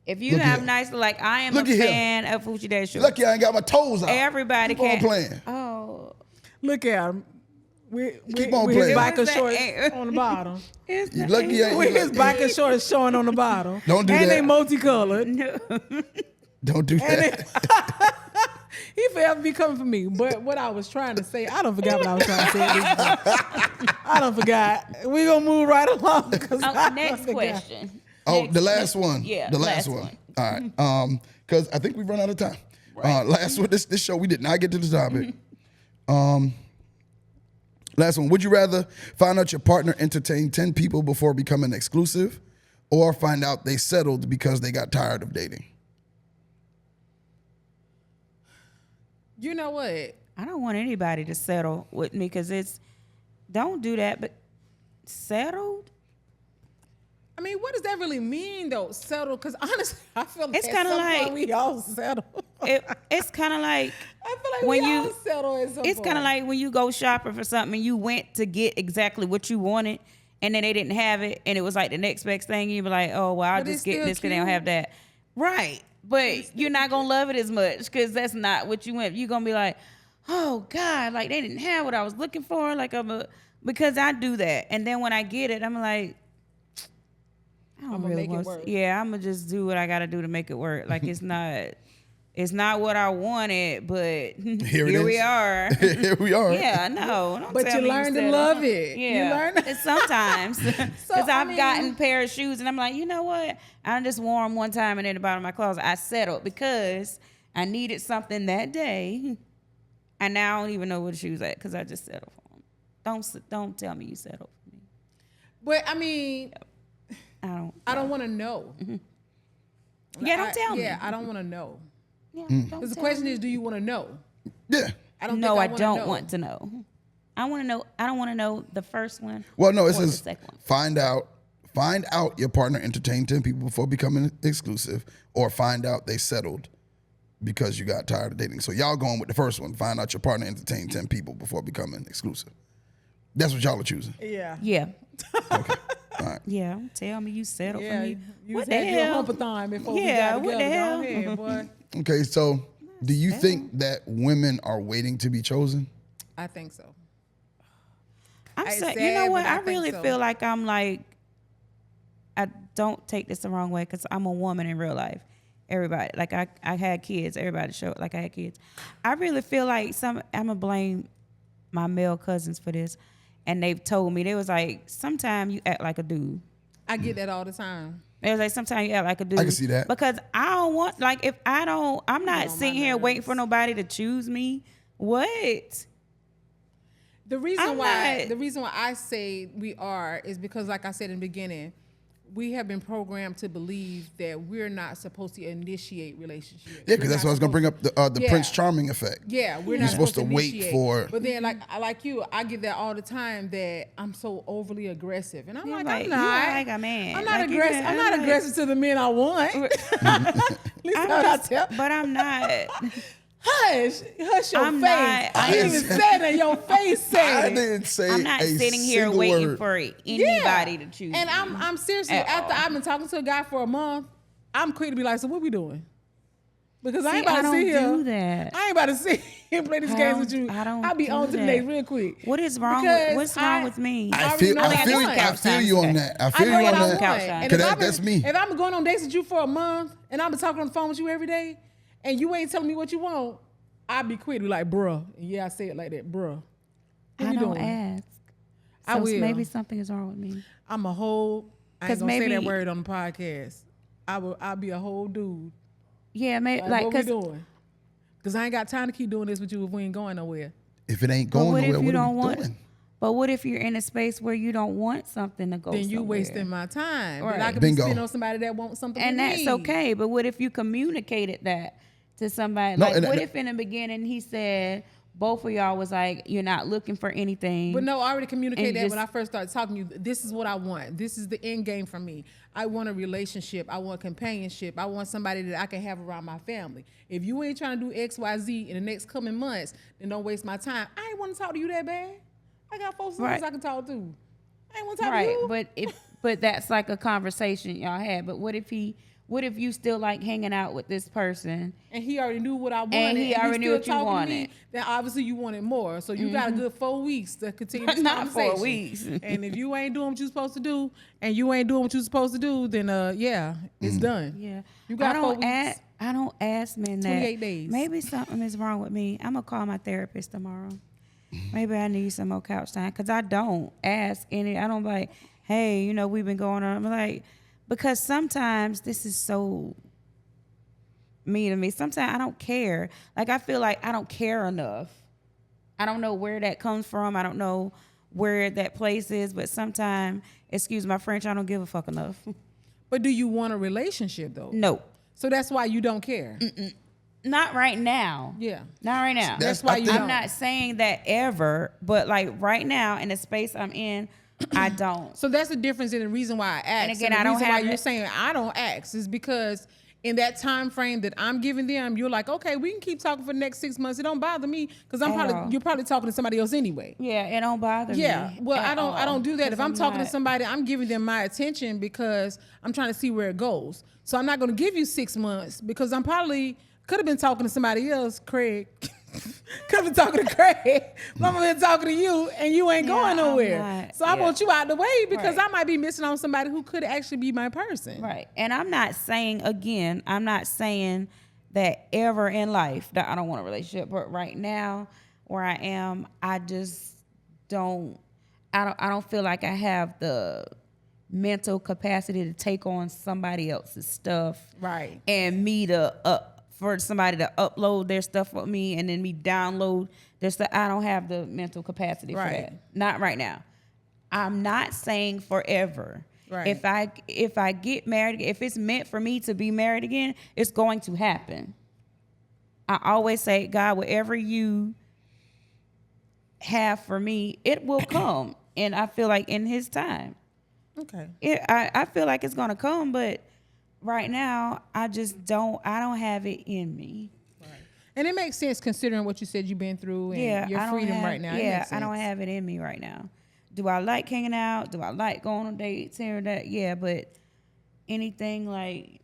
If you Look have here. nice, like I am Look a at here. fan of Hoochie Daddy shorts. Lucky I ain't got my toes out. Everybody Keep on can. playing. Oh, Look at him. With Keep on with his playing. biker It was shorts that- on the bottom. it's You the lucky I With his ain't. biker shorts showing on the bottom. Don't do and that. they multicolored. Don't do that. He forever be coming for me. But what I was trying to say, I don't forget what I was trying to say. I don't forgot. We gonna move right along. next question. Oh, Next- the last one. Yeah, the last one. All right. Because I think we've run out of time. Last one. This show we did not get to the topic. Last one. Would you rather find out your partner entertained 10 people before becoming exclusive, or find out they settled because they got tired of dating? You know what? I don't want anybody to settle with me because don't do that. But settled? I mean, what does that really mean, though? Settle? Because honestly, I feel like It's at kinda some like- point we all settle. It's kind of like I feel like when we you- all settle at some it's kind of like when you go shopping for something and you went to get exactly what you wanted, and then they didn't have it, and it was like the next best thing. You be like, oh well, I'll But just it's get still this because they don't cute. have that. Right, but you're not gonna love it as much because that's not what you went. You're gonna be like, oh God, like they didn't have what I was looking for. Like because I do that, and then when I get it, I'm like, I don't I'ma really make it want. work. Yeah, I'm gonna just do what I gotta do to make it work. Like it's not what I wanted, but here it we is. are. Here we are. Yeah, no. Don't But tell you me learn to settle. love it. Yeah, You learn. And sometimes because I I've mean- gotten a pair of shoes and I'm like, you know what? I just wore them one time and in the bottom of my closet. I settled because I needed something that day, and now I don't even know where the shoes at because I just settled for them. Don't tell me you settled for me. But I mean, I I don't want to know. Yeah, don't tell me. Yeah, I don't want to know. Yeah, Mm. don't Because the tell question me. is, do you want to know? Yeah. I don't. No, think I wanna don't know. want to know. I want to know. I don't want to know the first one. Well, no, it or the says second one. find out your partner entertained 10 people before becoming exclusive, or find out they settled because you got tired of dating. So y'all going with the first one. Find out your partner entertained 10 people before becoming exclusive. That's what y'all are choosing. Yeah. Yeah. Okay. All right. Yeah. Don't tell me you settled Yeah. for me. You What just the had your hell? humper-thon before Yeah, we what got the together. hell? Go ahead, boy. Okay, so do you think that women are waiting to be chosen? I think so. I'm It's saying, you know sad, what? but I I think really so. feel like I'm like, I don't take this the wrong way because I'm a woman in real life. Everybody, like I had kids. Everybody showed like I had kids. I really feel like I'm gonna blame my male cousins for this, and they've told me they was like, sometimes you act like a dude. I get that all the time. It was like sometimes you act like a dude. I can see that. Because I don't want I'm not on my sitting here waiting for nerves. nobody to choose me. What? The reason I'm why not- I say we are is because, like I said in the beginning, we have been programmed to believe that we're not supposed to initiate relationships. Yeah, because that's what I was gonna bring up the Yeah. Prince Charming effect. Yeah, we're You're not supposed to wait initiate. for- But then, like you, I get that all the time that I'm so overly aggressive, and I'm You're like, like- I'm you're not. like a man. I'm not Like, aggressive. yeah, I'm not I'm like- aggressive to the men I want. At least I'm that's just- what I tell. but I'm not. Hush your I'm face. not- I I didn't even didn't- say that. Your face said I it. didn't say I'm not a sitting here single waiting word. for anybody to choose. And me. I'm seriously, At after all. I've been talking to a guy for a month, I'm quick to be like, so what we doing? Because I See, ain't about I to don't sit here. do that. I ain't about to sit here and play these I games don't- with you. I don't I'll be do on to the that. next real quick. What is wrong? Because What's wrong with me? I I already feel know I what I feel want. I feel you on that. I feel I you know on what I that. want. Couch And time. if Cause I've been- that's me. If I'm going on dates with you for a month and I've been talking on the phone with you every day and you ain't telling me what you want, I'll be quick to be like, bruh. And yeah, I say it like that, bruh. What I we don't doing? ask. I So will. maybe something is wrong with me. I'm a whole, I ain't 'Cause gonna say that maybe- word on the podcast. I'll be a whole dude. Yeah, maybe Like, like what we because doing? Because I ain't got time to keep doing this with you if we ain't going nowhere. If it ain't But going what if nowhere, you what don't are we want? doing? But what if you're in a space where you don't want something to go? Then you somewhere? wasting my time. Then I Right. could Bingo. be spending on somebody that wants something And with that's me. okay. But what if you communicated that to somebody? No, Like, and- what if in the beginning he said both of y'all was like, you're not looking for anything? But no, I already communicated And that just- when I first started talking to you. This is what I want. This is the end game for me. I want a relationship. I want companionship. I want somebody that I can have around my family. If you ain't trying to do X, Y, Z in the next coming months, then don't waste my time. I ain't want to talk to you that bad. I got 4 sisters Right. I can talk to. I ain't want to talk right. to you. But that's like a conversation y'all had. But what if he What if you still like hanging out with this person? And he already knew what I wanted. And he already knew still what you talking to wanted. me, then obviously you wanted more. So you got a good 4 weeks to continue this Not 4 conversation. weeks. And if you ain't doing what you're supposed to do, and you ain't doing what you're supposed to do, then it's done. Yeah. You got 4 weeks. I don't ask men that. 28 days. Maybe something is wrong with me. I'm going to call my therapist tomorrow. Maybe I need some more couch time. Because I don't ask any. I don't be like, hey, you know, we've been going on. I'm like, because sometimes this is so me to me. Sometimes I don't care. Like, I feel like I don't care enough. I don't know where that comes from. I don't know where that place is. But sometimes, excuse my French, I don't give a fuck enough. But do you want a relationship, though? No. So that's why you don't care. Not right now. Yeah. Not right now. That's why you I'm don't. not saying that ever, but like right now in the space I'm in, I don't. So that's the difference in the reason why I ask. And again, the I don't reason why have you're it- saying I don't ask is because in that time frame that I'm giving them, you're like, okay, we can keep talking for the next 6 months. It don't bother me because all. you're probably talking to somebody else anyway. Yeah, it don't bother me. Yeah, well, at I don't do that. 'cause If I'm talking not- to somebody, I'm giving them my attention because I'm trying to see where it goes. So I'm not going to give you 6 months because I'm probably could have been talking to somebody else, Craig. Could have been talking to Craig. But I'm been talking to you, and you ain't going I'm nowhere. not. So I Yeah. want you out the way because Right. I might be missing on somebody who could actually be my person. Right. And I'm not saying that ever in life that I don't want a relationship, but right now where I am, I just don't feel like I have the mental capacity to take on somebody else's stuff. Right. And me to for somebody to upload their stuff with me and then me download their stuff. I don't have the mental capacity for Right. that. Not right now. I'm not saying forever. Right. If I get married, if it's meant for me to be married again, it's going to happen. I always say, God, whatever you have for me, it will come. And I feel like in his time. Okay. I feel like it's gonna come, but right now I don't have it in me. And it makes sense considering what you said you've been through and Yeah, your I don't freedom have, right now. It Yeah, makes I don't sense. have it in me right now. Do I like hanging out? Do I like going on dates here and that? Yeah, but anything like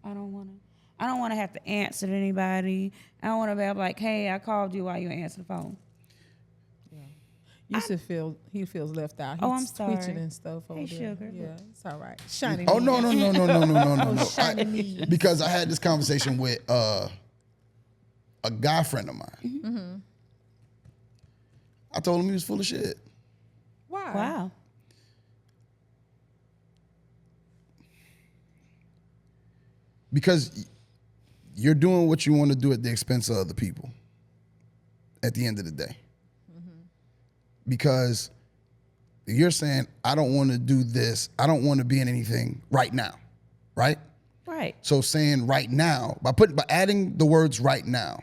I don't want to have to answer to anybody. I don't want to be like, hey, I called you while you answer the phone. Yusuf feels left out. He's Oh, I'm sorry. twitching and stuff over Hey, there. sugar. Yeah, it's all right. Shiny. Oh no. shiny knees. Because I had this conversation with a guy friend of mine. Mm-hmm. I told him he was full of shit. Why? Wow. Because you're doing what you want to do at the expense of other people at the end of the day. Because you're saying, I don't want to do this. I don't want to be in anything right now, right? Right. So saying right now, by adding the words right now,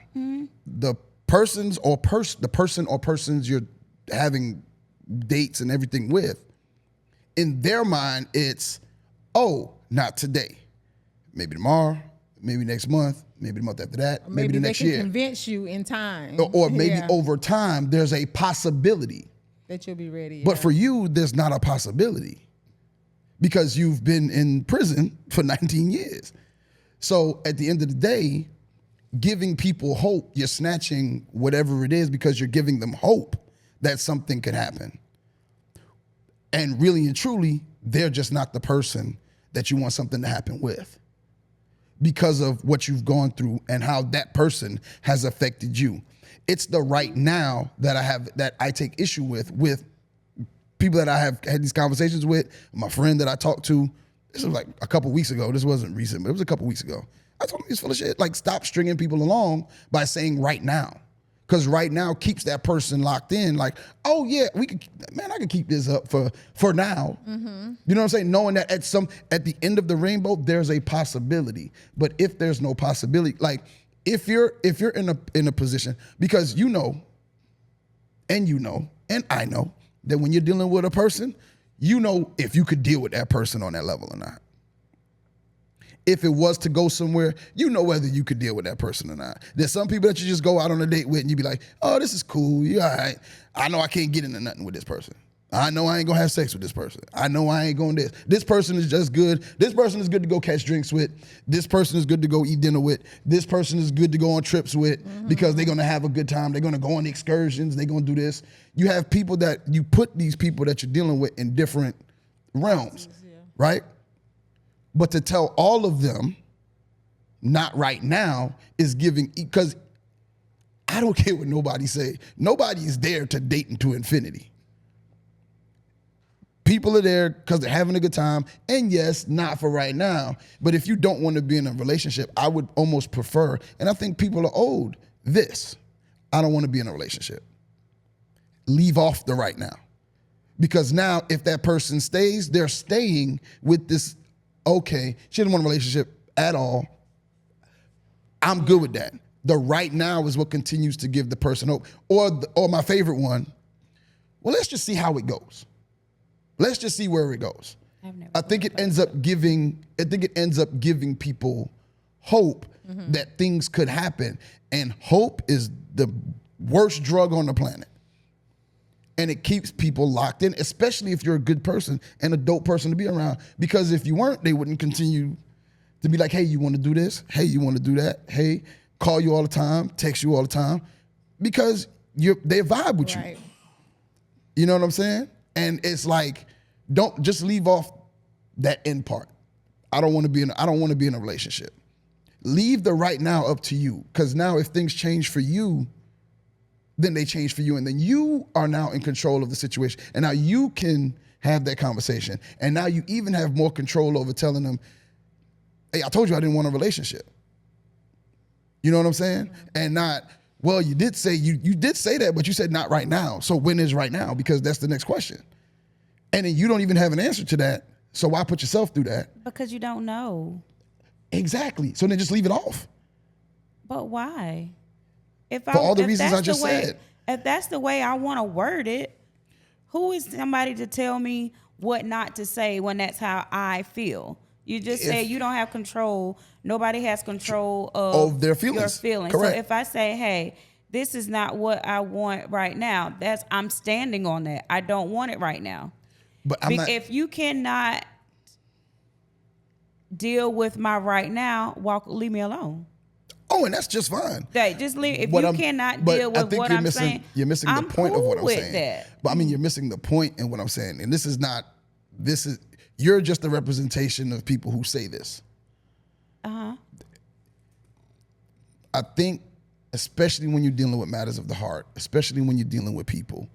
the person or persons you're having dates and everything with, in their mind, it's, oh, not today. Maybe tomorrow, maybe next month, maybe the month after that, maybe the next they can year. convince you in time. Or maybe Yeah, over time, there's a possibility. that you'll be ready. But for you, there's not a possibility because you've been in prison for 19 years. So at the end of the day, giving people hope, you're snatching whatever it is because you're giving them hope that something could happen. And really and truly, they're just not the person that you want something to happen with because of what you've gone through and how that person has affected you. It's the right now that I take issue with people that I have had these conversations with. My friend that I talked to, this was like a couple weeks ago. This wasn't recent, but it was a couple weeks ago. I told him he's full of shit. Like, stop stringing people along by saying right now. Because right now keeps that person locked in. Like, oh yeah, I can keep this up for now. Mm-hmm. You know what I'm saying? Knowing that at the end of the rainbow, there's a possibility. But if there's no possibility, like if you're in a position, because you know, and I know that when you're dealing with a person, you know if you could deal with that person on that level or not. If it was to go somewhere, you know whether you could deal with that person or not. There's some people that you just go out on a date with and you be like, oh, this is cool. You all right. I know I can't get into nothing with this person. I know I ain't gonna have sex with this person. I know I ain't gonna this. This person is just good. This person is good to go catch drinks with. This person is good to go eat dinner with. This person is good to go on trips with because they're gonna have a good time. They're gonna go on excursions. They're gonna do this. You have people that you put these people that you're dealing with in different realms, right? But to tell all of them, not right now, is giving, because I don't care what nobody say. Nobody is there to date into infinity. People are there because they're having a good time, and yes, not for right now. But if you don't want to be in a relationship, I would almost prefer, and I think people are owed this. I don't want to be in a relationship. Leave off the right now. Because now if that person stays, they're staying with this, okay, she didn't want a relationship at all. I'm good with that. The right now is what continues to give the person hope. Or my favorite one, well, let's just see how it goes. Let's just see where it goes. I think it ends up giving people hope that things could happen. And hope is the worst drug on the planet. And it keeps people locked in, especially if you're a good person and a dope person to be around. Because if you weren't, they wouldn't continue to be like, hey, you want to do this? Hey, you want to do that? Hey, call you all the time, text you all the time. Because they vibe with you. You know what I'm saying? And it's like, don't just leave off that end part. I don't want to be in a relationship. Leave the right now up to you. Because now if things change for you, then they change for you. And then you are now in control of the situation. And now you can have that conversation. And now you even have more control over telling them, hey, I told you I didn't want a relationship. You know what I'm saying? And not, well, you did say that, but you said not right now. So when is right now? Because that's the next question. And then you don't even have an answer to that. So why put yourself through that? Because you don't know. Exactly. So then just leave it off. But why? For all the reasons I just said. If that's the way I want to word it, who is somebody to tell me what not to say when that's how I feel? You just say you don't have control. Nobody has control of their feelings. Your feelings. Correct. So if I say, hey, this is not what I want right now, I'm standing on that. I don't want it right now. But if you cannot deal with my right now, leave me alone. Oh, and that's just fine. Just leave. If you cannot deal with what I'm saying, you're missing the point of what I'm saying. That. But I mean, you're missing the point in what I'm saying. And you're just a representation of people who say this. I think, especially when you're dealing with matters of the heart, especially when you're dealing with people,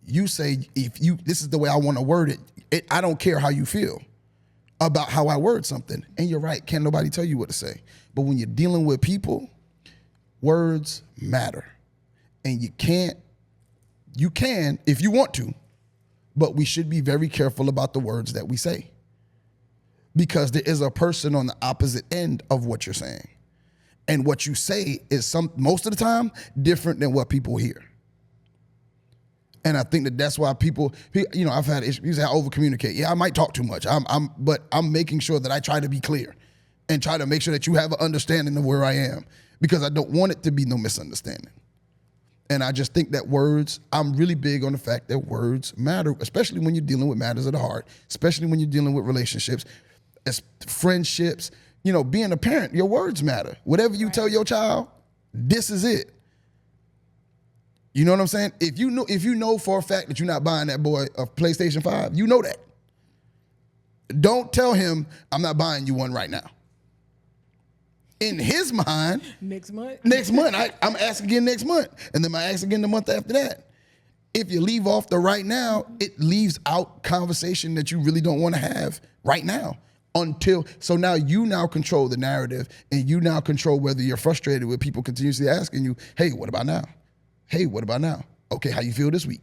you say, this is the way I want to word it. I don't care how you feel about how I word something. And you're right, can't nobody tell you what to say. But when you're dealing with people, words matter. And you can if you want to, but we should be very careful about the words that we say. Because there is a person on the opposite end of what you're saying. And what you say is most of the time different than what people hear. And I think that's why people, I've had issues. I over-communicate. Yeah, I might talk too much. But I'm making sure that I try to be clear and try to make sure that you have an understanding of where I am, because I don't want it to be no misunderstanding. And I just think that I'm really big on the fact that words matter, especially when you're dealing with matters of the heart, especially when you're dealing with relationships, friendships. Being a parent, your words matter. Whatever you tell your child, this is it. You know what I'm saying? If you know for a fact that you're not buying that boy a PlayStation 5, you know that. Don't tell him, I'm not buying you one right now. In his mind, next month, I'm asking again next month. And then I ask again the month after that. If you leave off the right now, it leaves out conversation that you really don't want to have right now. So now you control the narrative, and you now control whether you're frustrated with people continuously asking you, hey, what about now? Hey, what about now? Okay, how you feel this week?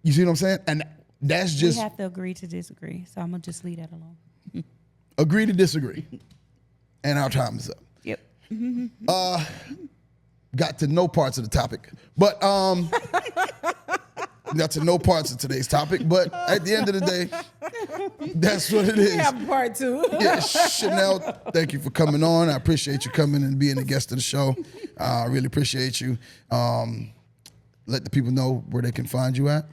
You see what I'm saying? And that's just... We have to agree to disagree, so I'm going to just leave that alone. Agree to disagree. And our time is up. Yep. Got to no parts of the topic. But got to no parts of today's topic. But at the end of the day, that's what it is. We have part two. Yeah, Shanell, thank you for coming on. I appreciate you coming and being a guest of the show. I really appreciate you. Let the people know where they can find you at.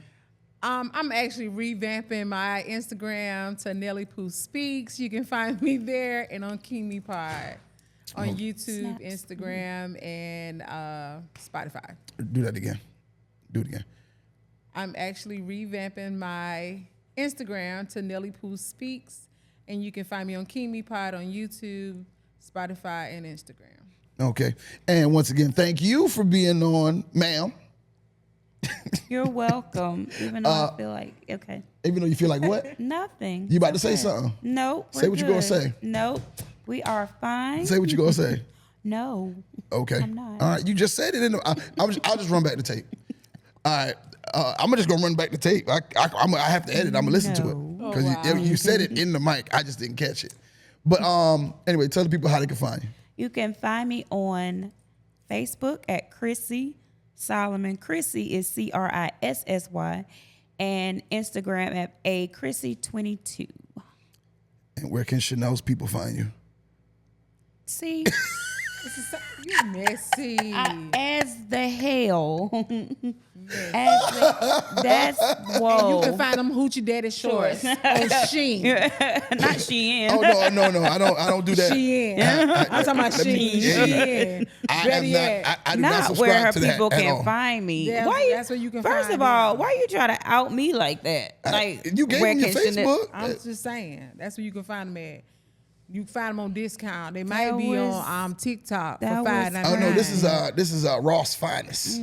I'm actually revamping my Instagram to Nelly Pooh Speaks. You can find me there and on King Me Pod on YouTube, Snaps. Instagram, and Spotify. Do that again. Do it again. I'm actually revamping my Instagram to Nelly Pooh Speaks, and you can find me on King Me Pod on YouTube, Spotify, and Instagram. Okay. And once again, thank you for being on, ma'am. You're welcome. Even though I feel like, okay. Even though you feel like what? Nothing. You about to say something? Nope. Say what you gonna say. Nope. We are fine. Say what you gonna say. No. Okay. I'm not. All right. You just said it. I'll just run back the tape. All right. I'm just gonna run back the tape. I have to edit. I'm gonna listen to it No. because Oh, wow. you said it in the mic. I just didn't catch it. But anyway, tell the people how they can find you. You can find me on Facebook at Chrissy Solomon. Chrissy is CRISSY. And Instagram at Chrissy22. And where can Shanell's people find you? See, You messy. as the hell. That's whoa. You can find them Hoochie Daddy shorts on Shein. Not Shein. Oh no, I don't do that. Shein. I'm talking about let me- Shein. I do not Not subscribe where her to that people at can all. find me. That's where you can First find of all, them. why you try to out me like that? Like You gave where them your can Chanel- Facebook. I'm just saying. That's where you can find them at. You can find them on discount. They might That be was- on TikTok for that was- $5.99. Oh no, this is Ross Finest.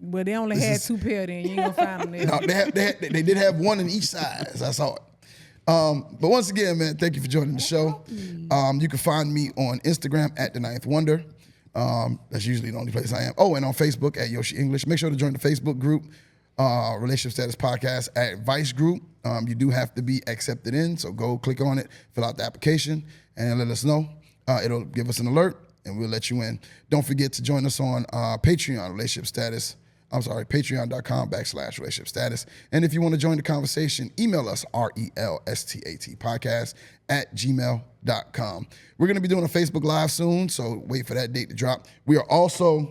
But they only This had is- 2 pair then. You ain't gonna find them there. No, they did have one in each size. I saw it. But once again, man, thank you for joining the show. You can find me on Instagram at The Ninth Wonder. That's usually the only place I am. Oh, and on Facebook at Yoshi English. Make sure to join the Facebook group, Relationship Status Podcast at Vice Group. You do have to be accepted in, so go click on it, fill out the application, and let us know. It'll give us an alert, and we'll let you in. Don't forget to join us on Patreon, Relationship Status. patreon.com/relationship status. And if you want to join the conversation, email us, relstatpodcast@gmail.com. We're going to be doing a Facebook Live soon, so wait for that date to drop. We are also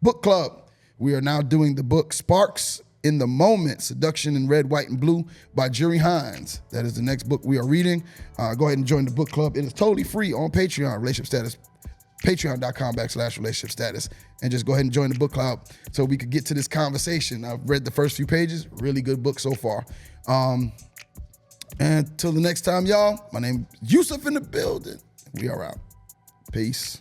book club. We are now doing the book Sparks in the Moment, Seduction in Red, White, and Blue by Jerry Hines. That is the next book we are reading. Go ahead and join the book club. It is totally free on Patreon, Relationship Status. Patreon.com/relationship status, and just go ahead and join the book club so we could get to this conversation. I've read the first few pages, really good book so far. And until the next time, y'all, my name is Yusuf in the building. We are out. Peace.